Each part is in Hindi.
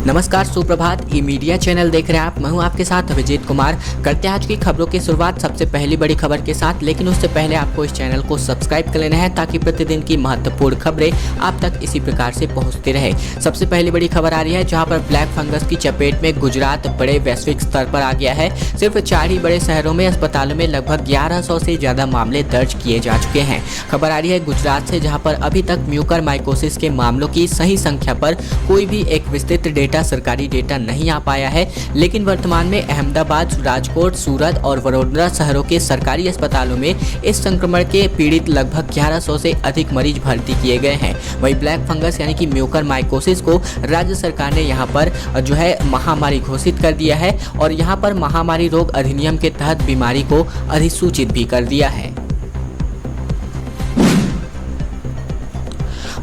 नमस्कार, सुप्रभात। ई मीडिया चैनल देख रहे हैं आप। मैं हूं आपके साथ अभिजीत कुमार। करते हैं आज की खबरों की शुरुआत सबसे पहली बड़ी खबर के साथ, लेकिन उससे पहले आपको इस चैनल को सब्सक्राइब कर लेना है ताकि प्रतिदिन की महत्वपूर्ण खबरें आप तक इसी प्रकार से पहुंचती रहे। सबसे पहली बड़ी खबर आ रही है जहां पर ब्लैक फंगस की चपेट में गुजरात बड़े वैश्विक स्तर पर आ गया है। सिर्फ 4 ही बड़े शहरों में अस्पतालों में लगभग 1100 से ज्यादा मामले दर्ज किए जा चुके हैं। खबर आ रही है गुजरात से, जहाँ पर अभी तक म्यूकरमाइकोसिस के मामलों की सही संख्या पर कोई भी एक विस्तृत डेटा, सरकारी डेटा नहीं आ पाया है। लेकिन वर्तमान में अहमदाबाद, राजकोट, सूरत और वडोदरा शहरों के सरकारी अस्पतालों में इस संक्रमण के पीड़ित लगभग 1100 से अधिक मरीज भर्ती किए गए हैं। वहीं ब्लैक फंगस यानी कि म्यूकरमाइकोसिस को राज्य सरकार ने यहाँ पर जो है महामारी घोषित कर दिया है और यहाँ पर महामारी रोग अधिनियम के तहत बीमारी को अधिसूचित भी कर दिया है।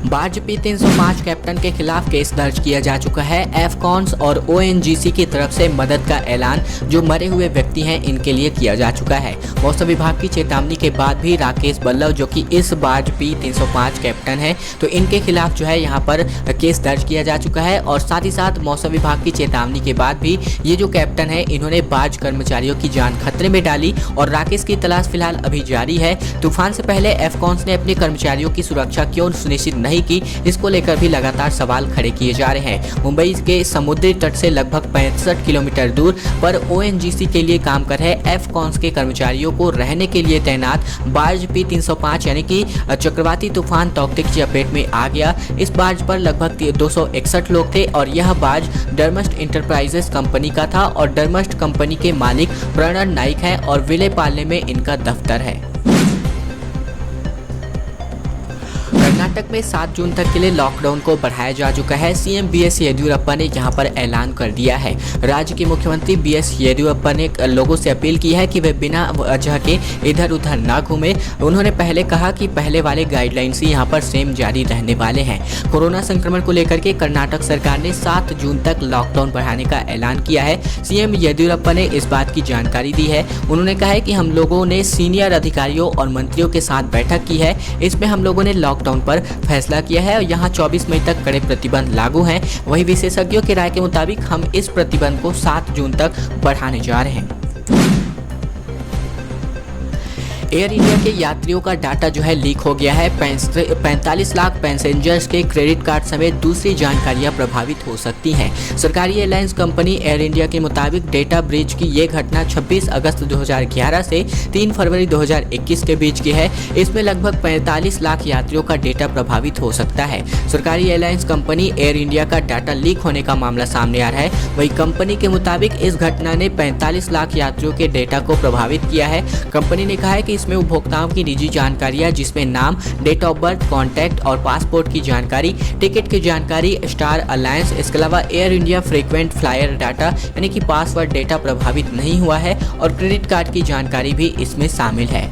बारजीपी 305 कैप्टन के खिलाफ केस दर्ज किया जा चुका है। एफकॉन्स और ओएनजीसी की तरफ से मदद का ऐलान जो मरे हुए व्यक्ति हैं इनके लिए किया जा चुका है। मौसम विभाग की चेतावनी के बाद भी राकेश बल्लभ जो कि इस बारजीपी 305 कैप्टन है, तो इनके खिलाफ जो है यहाँ पर केस दर्ज किया जा चुका है। और साथ ही साथ मौसम विभाग की चेतावनी के बाद भी ये जो कैप्टन है इन्होंने बार्ज कर्मचारियों की जान खतरे में डाली और राकेश की तलाश फिलहाल अभी जारी है। तूफान से पहले एफकॉन्स ने अपने कर्मचारियों की सुरक्षा क्यों सुनिश्चित नहीं की, इसको लेकर भी लगातार सवाल खड़े किए जा रहे हैं। मुंबई के समुद्री तट से लगभग 65 किलोमीटर दूर पर ओएनजीसी के लिए काम कर रहे एफकॉन्स के कर्मचारियों को रहने के लिए तैनात बारजीपी 305 यानी कि चक्रवाती तूफान तौकते की चपेट में आ गया। इस बार्ज पर लगभग 261 लोग थे और यह बार्ज डर्मस्ट इंटरप्राइजेस कंपनी का था और डर्मस्ट कंपनी के मालिक प्रणब नाइक है और विले पार्ले में इनका दफ्तर है। कर्नाटक में 7 जून तक के लिए लॉकडाउन को बढ़ाया जा चुका है। सीएम बीएस येदियुरप्पा ने यहां पर ऐलान कर दिया है। राज्य के मुख्यमंत्री बीएस येदियुरप्पा ने लोगों से अपील की है कि वे बिना वजह के इधर उधर ना घूमें। उन्होंने पहले कहा कि पहले वाले गाइडलाइंस ही यहां पर सेम जारी रहने वाले हैं। कोरोना संक्रमण को लेकर के कर्नाटक सरकार ने 7 जून तक लॉकडाउन बढ़ाने का ऐलान किया है। सीएम येदियुरप्पा ने इस बात की जानकारी दी है। उन्होंने कहा है कि हम लोगों ने सीनियर अधिकारियों और मंत्रियों के साथ बैठक की है। इसमें हम लोगों ने लॉकडाउन पर फैसला किया है और यहाँ 24 मई तक कड़े प्रतिबंध लागू हैं। वहीं विशेषज्ञों की राय के मुताबिक हम इस प्रतिबंध को 7 जून तक बढ़ाने जा रहे हैं। एयर इंडिया के यात्रियों का डाटा जो है लीक हो गया है। 45 लाख पैसेंजर्स के क्रेडिट कार्ड समेत दूसरी जानकारियां प्रभावित हो सकती हैं। सरकारी एयरलाइंस कंपनी एयर इंडिया के मुताबिक डेटा ब्रीच की ये घटना 26 अगस्त 2011 से 3 फरवरी 2021 के बीच की है। इसमें लगभग 45 लाख यात्रियों का डेटा प्रभावित हो सकता है। सरकारी एयरलाइंस कंपनी एयर इंडिया का डाटा लीक होने का मामला सामने आ रहा है। वही कंपनी के मुताबिक इस घटना ने 45 लाख यात्रियों के डेटा को प्रभावित किया है। कंपनी ने कहा है कि इसमें उपभोक्ताओं की निजी जानकारियां जिसमें नाम, डेट ऑफ बर्थ, कॉन्टैक्ट और पासपोर्ट की जानकारी, टिकट की जानकारी, स्टार अलायंस, इसके अलावा air India frequent flyer data यानी कि पासवर्ड डेटा प्रभावित नहीं हुआ है और क्रेडिट कार्ड की जानकारी भी इसमें शामिल है।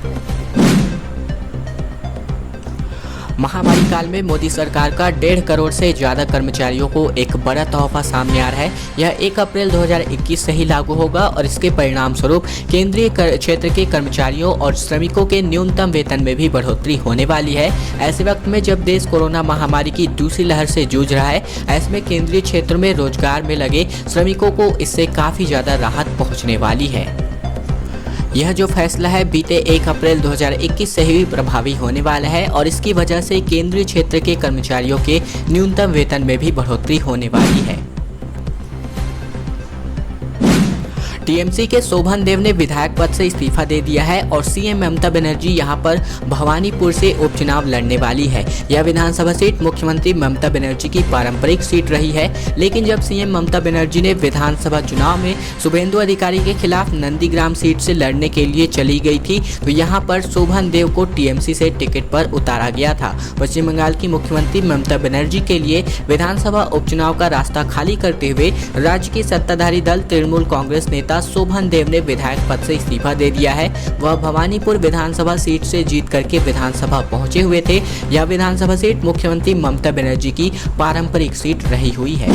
महामारी काल में मोदी सरकार का 1.5 करोड़ से ज़्यादा कर्मचारियों को एक बड़ा तोहफा सामने आ रहा है। यह 1 अप्रैल 2021 से ही लागू होगा और इसके परिणाम स्वरूप केंद्रीय क्षेत्र के कर्मचारियों और श्रमिकों के न्यूनतम वेतन में भी बढ़ोतरी होने वाली है। ऐसे वक्त में जब देश कोरोना महामारी की दूसरी लहर से जूझ रहा है, ऐसे में केंद्रीय क्षेत्र में रोजगार में लगे श्रमिकों को इससे काफ़ी ज़्यादा राहत पहुँचने वाली है। यह जो फैसला है बीते 1 अप्रैल 2021 से ही प्रभावी होने वाला है और इसकी वजह से केंद्रीय क्षेत्र के कर्मचारियों के न्यूनतम वेतन में भी बढ़ोतरी होने वाली है। टीएमसी के शोभन देव ने विधायक पद से इस्तीफा दे दिया है और सीएम ममता बनर्जी यहां पर भवानीपुर से उपचुनाव लड़ने वाली है। यह विधानसभा सीट मुख्यमंत्री ममता बनर्जी की पारंपरिक सीट रही है, लेकिन जब सीएम ममता बनर्जी ने विधानसभा चुनाव में शुभेंदु अधिकारी के खिलाफ नंदीग्राम सीट से लड़ने के लिए चली गई थी, तो यहाँ पर शोभन देव को टीएमसी से टिकट पर उतारा गया था। पश्चिम बंगाल की मुख्यमंत्री ममता बनर्जी के लिए विधानसभा उपचुनाव का रास्ता खाली करते हुए राज्य की सत्ताधारी दल तृणमूल कांग्रेस नेता शोभन देव ने विधायक पद से इस्तीफा दे दिया है। वह भवानीपुर विधानसभा सीट से जीत करके विधानसभा पहुंचे हुए थे। यह विधानसभा सीट मुख्यमंत्री ममता बनर्जी की पारंपरिक सीट रही हुई है।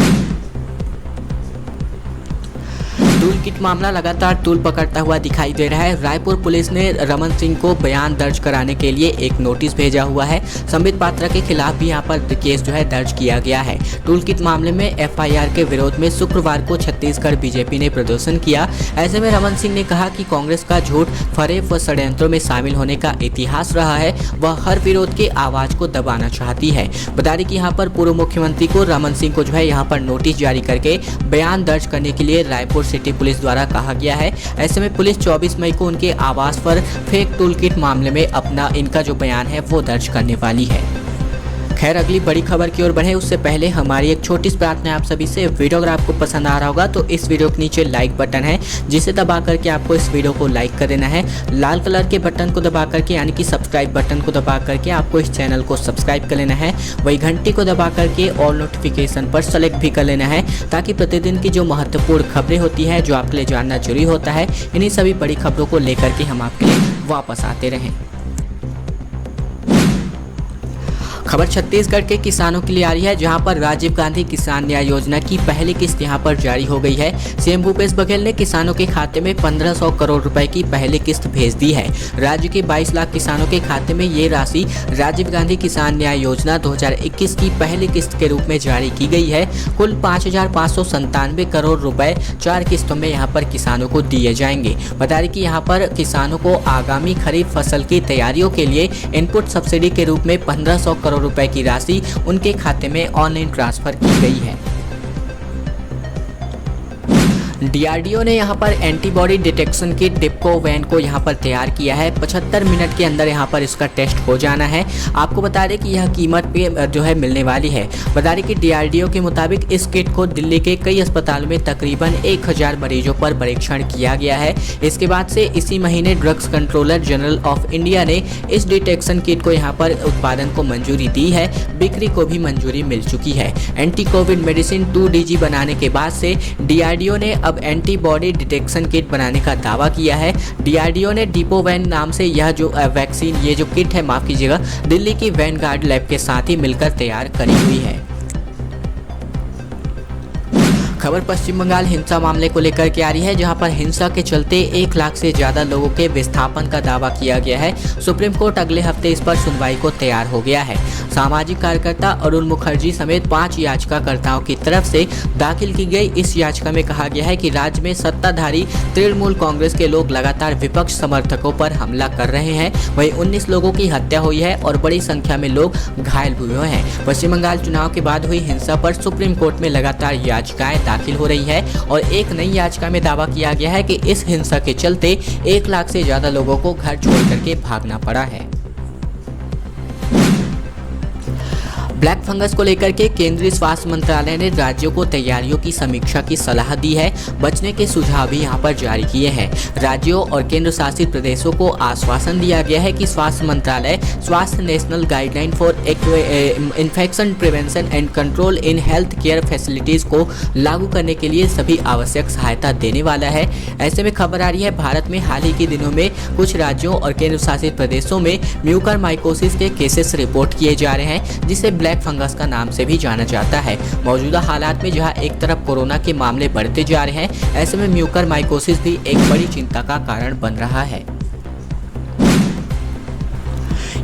टूल किट मामला लगातार तूल पकड़ता हुआ दिखाई दे रहा है। रायपुर पुलिस ने रमन सिंह को बयान दर्ज कराने के लिए एक नोटिस भेजा हुआ है। संबित पात्रा के खिलाफ भी यहां पर केस दर्ज किया गया है। टूल किट मामले में एफआईआर के विरोध में शुक्रवार को छत्तीसगढ़ बीजेपी ने प्रदर्शन किया। ऐसे में रमन सिंह ने कहा कि कांग्रेस का झूठ, फरेब व षड्यंत्रों में शामिल होने का इतिहास रहा है। वह हर विरोध के आवाज को दबाना चाहती है। बता दें कि यहाँ पर पूर्व मुख्यमंत्री को रमन सिंह को यहाँ पर नोटिस जारी करके बयान दर्ज करने के लिए रायपुर सिटी पुलिस द्वारा कहा गया है। ऐसे में पुलिस 24 मई को उनके आवास पर फेक टूल किट मामले में इनका जो बयान है वो दर्ज करने वाली है। खैर, अगली बड़ी खबर की ओर बढ़े उससे पहले हमारी एक छोटी सी प्रार्थना आप सभी से। वीडियो अगर आपको पसंद आ रहा होगा तो इस वीडियो के नीचे लाइक बटन है, जिसे दबा करके आपको इस वीडियो को लाइक कर देना है। लाल कलर के बटन को दबा करके यानी कि सब्सक्राइब बटन को दबा करके आपको इस चैनल को सब्सक्राइब कर लेना है। वही घंटी को दबा करके ऑल नोटिफिकेशन पर सेलेक्ट भी कर लेना है, ताकि प्रतिदिन की जो महत्वपूर्ण खबरें होती है, जो आपके लिए जानना जरूरी होता है, इन्हीं सभी बड़ी खबरों को लेकर के हम आपके लिए वापस आते रहें। खबर छत्तीसगढ़ के किसानों के लिए आ रही है, जहां पर राजीव गांधी किसान न्याय योजना की पहली किस्त यहां पर जारी हो गई है। सीएम भूपेश बघेल ने किसानों के खाते में 1500 करोड़ रुपए की पहली किस्त भेज दी है। राज्य के 22 लाख किसानों के खाते में ये राशि राजीव गांधी किसान न्याय योजना 2021 की पहली किस्त के रूप में जारी की गई है। कुल 5597 करोड़ रुपए 4 किस्तों में यहाँ पर किसानों को दिए जाएंगे। बता दें कि यहाँ पर किसानों को आगामी खरीफ फसल की तैयारियों के लिए इनपुट सब्सिडी के रूप में 1500 करोड़ रुपए की राशि उनके खाते में ऑनलाइन ट्रांसफर की गई है। डीआरडीओ ने यहाँ पर एंटीबॉडी डिटेक्शन किट डिप्को वैन को यहाँ पर तैयार किया है। 75 मिनट के अंदर यहाँ पर इसका टेस्ट हो जाना है। आपको बता दें कि यह कीमत पे मिलने वाली है। बता दें कि डीआरडीओ के मुताबिक इस किट को दिल्ली के कई अस्पतालों में तकरीबन 1000 मरीजों पर परीक्षण किया गया है। इसके बाद से इसी महीने drugs controller general of India ने इस डिटेक्शन किट को यहाँ पर उत्पादन को मंजूरी दी है। बिक्री को भी मंजूरी मिल चुकी है। एंटी कोविड मेडिसिन 2DG बनाने के बाद से डीआरडीओ ने अब एंटीबॉडी डिटेक्शन किट बनाने का दावा किया है। डीआरडीओ ने डिपोवैन नाम से यह जो वैक्सीन, ये जो किट है, माफ कीजिएगा, दिल्ली की वैनगार्ड लैब के साथ ही मिलकर तैयार करी हुई है। खबर पश्चिम बंगाल हिंसा मामले को लेकर के आ रही है, जहां पर हिंसा के चलते 1 लाख से ज्यादा लोगों के विस्थापन का दावा किया गया है। सुप्रीम कोर्ट अगले हफ्ते इस पर सुनवाई को तैयार हो गया है। सामाजिक कार्यकर्ता अरुण मुखर्जी समेत 5 याचिकाकर्ताओं की तरफ से दाखिल की गई इस याचिका में कहा गया है कि राज्य में सत्ताधारी तृणमूल कांग्रेस के लोग लगातार विपक्ष समर्थकों पर हमला कर रहे हैं। वहीं 19 लोगों की हत्या हुई है और बड़ी संख्या में लोग घायल हुए हैं। पश्चिम बंगाल चुनाव के बाद हुई हिंसा पर सुप्रीम कोर्ट में लगातार याचिकाएं दाखिल हो रही है और एक नई याचिका में दावा किया गया है कि इस हिंसा के चलते 1 लाख से ज्यादा लोगों को घर छोड़ करके भागना पड़ा है। ब्लैक फंगस को लेकर के केंद्रीय स्वास्थ्य मंत्रालय ने राज्यों को तैयारियों की समीक्षा की सलाह दी है। बचने के सुझाव भी यहां पर जारी किए हैं। राज्यों और केंद्र शासित प्रदेशों को आश्वासन दिया गया है कि स्वास्थ्य मंत्रालय स्वास्थ्य national guideline for infection prevention and control in health care facilities को लागू करने के लिए सभी आवश्यक सहायता देने वाला है। ऐसे में खबर आ रही है, भारत में हाल ही के दिनों में कुछ राज्यों और केंद्र शासित प्रदेशों में म्यूकरमाइकोसिस के केसेस रिपोर्ट किए जा रहे हैं, जिसे ब्लैक फंगस का नाम से भी जाना जाता है। मौजूदा हालात में जहां एक तरफ कोरोना के मामले बढ़ते जा रहे हैं, ऐसे में म्यूकरमाइकोसिस भी एक बड़ी चिंता का कारण बन रहा है।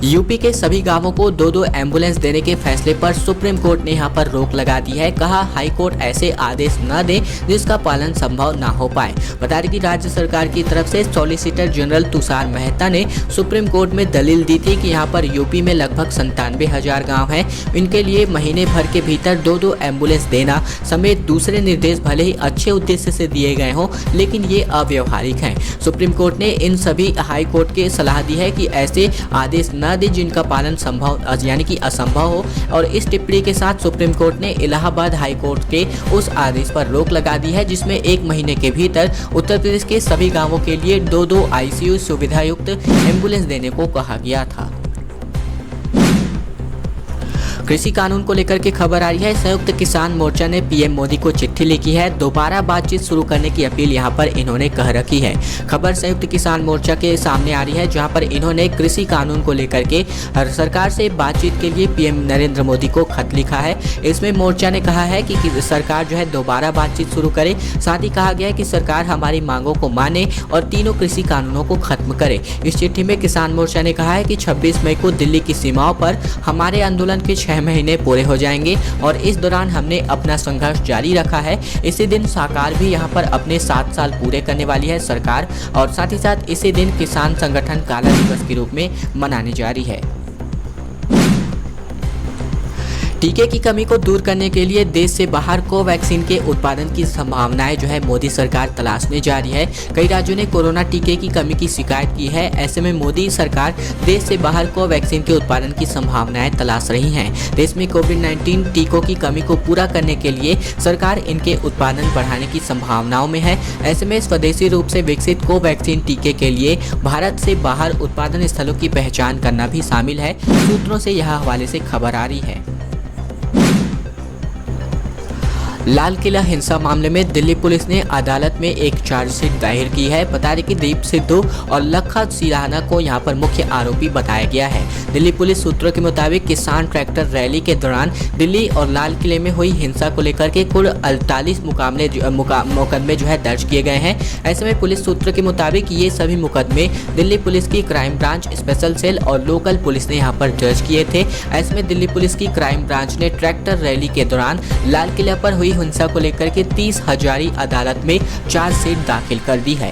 यूपी के सभी गांवों को 2-2 एम्बुलेंस देने के फैसले पर सुप्रीम कोर्ट ने यहां पर रोक लगा दी है। कहा, हाई कोर्ट ऐसे आदेश न दे जिसका पालन संभव ना हो पाए। बता दें कि राज्य सरकार की तरफ से सॉलिसिटर जनरल तुषार मेहता ने सुप्रीम कोर्ट में दलील दी थी कि यहां पर यूपी में लगभग 97,000 गाँव हैं। इनके लिए महीने भर के भीतर 2-2 एम्बुलेंस देना समेत दूसरे निर्देश भले ही अच्छे उद्देश्य से दिए गए हों, लेकिन ये अव्यवहारिक हैं। सुप्रीम कोर्ट ने इन सभी हाई कोर्ट के सलाह दी है कि ऐसे आदेश न दे जिनका पालन संभव यानी कि असंभव हो। और इस टिप्पणी के साथ सुप्रीम कोर्ट ने इलाहाबाद हाई कोर्ट के उस आदेश पर रोक लगा दी है, जिसमें 1 महीने के भीतर उत्तर प्रदेश के सभी गांवों के लिए 2-2 ICU सुविधा युक्त एम्बुलेंस देने को कहा गया था। कृषि कानून को लेकर के खबर आ रही है। संयुक्त किसान मोर्चा ने पीएम मोदी को चिट्ठी लिखी है। दोबारा बातचीत शुरू करने की अपील यहां पर इन्होंने कह रखी है। खबर संयुक्त किसान मोर्चा के सामने आ रही है, जहां पर इन्होंने कृषि कानून को लेकर के सरकार से बातचीत के लिए पीएम नरेंद्र मोदी को खत लिखा है। इसमें मोर्चा ने कहा है कि सरकार जो है दोबारा बातचीत शुरू करे। साथ ही कहा गया है कि सरकार हमारी मांगों को माने और तीनों कृषि कानूनों को खत्म करे। इस चिट्ठी में किसान मोर्चा ने कहा है कि 26 मई को दिल्ली की सीमाओं पर हमारे आंदोलन के 6 महीने पूरे हो जाएंगे और इस दौरान हमने अपना संघर्ष जारी रखा है। इसी दिन सरकार भी यहाँ पर अपने 7 साल पूरे करने वाली है सरकार, और साथ ही साथ इसी दिन किसान संगठन काला दिवस के रूप में मनाने जा रही है। टीके की कमी को दूर करने के लिए देश से बाहर कोवैक्सीन के उत्पादन की संभावनाएं जो है मोदी सरकार तलाशने जा रही है। कई राज्यों ने कोरोना टीके की कमी की शिकायत की है। ऐसे में मोदी सरकार देश से बाहर कोवैक्सीन के उत्पादन की संभावनाएं तलाश रही हैं। देश में कोविड-19 टीकों की कमी को पूरा करने के लिए सरकार इनके उत्पादन बढ़ाने की संभावनाओं में है। ऐसे में स्वदेशी रूप से विकसित कोवैक्सीन टीके के लिए भारत से बाहर उत्पादन स्थलों की पहचान करना भी शामिल है। सूत्रों से यह हवाले से खबर आ रही है। लाल किला हिंसा मामले में दिल्ली पुलिस ने अदालत में एक चार्जशीट दायर की है। बता दें कि दीप सिद्धू और लखा सिराना को यहां पर मुख्य आरोपी बताया गया है। दिल्ली पुलिस सूत्रों के मुताबिक किसान ट्रैक्टर रैली के दौरान दिल्ली और लाल किले में हुई हिंसा को लेकर के कुल 48 मुकदमे जो है दर्ज किए गए हैं। ऐसे में पुलिस सूत्रों के मुताबिक ये सभी मुकदमे दिल्ली पुलिस की क्राइम ब्रांच, स्पेशल सेल और लोकल पुलिस ने यहाँ पर दर्ज किए थे। ऐसे में दिल्ली पुलिस की क्राइम ब्रांच ने ट्रैक्टर रैली के दौरान लाल किला पर हुई हिंसा को लेकर के 30 हजारी अदालत में चार्जशीट दाखिल कर दी है।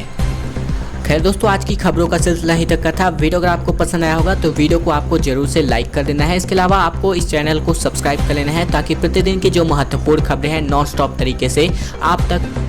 खैर दोस्तों, आज की खबरों का सिलसिला यहीं तक का था। वीडियो अगर आपको पसंद आया होगा तो वीडियो को आपको जरूर से लाइक कर देना है। इसके अलावा आपको इस चैनल को सब्सक्राइब कर लेना है ताकि प्रतिदिन की जो महत्वपूर्ण खबरें हैं नॉन स्टॉप तरीके से आप तक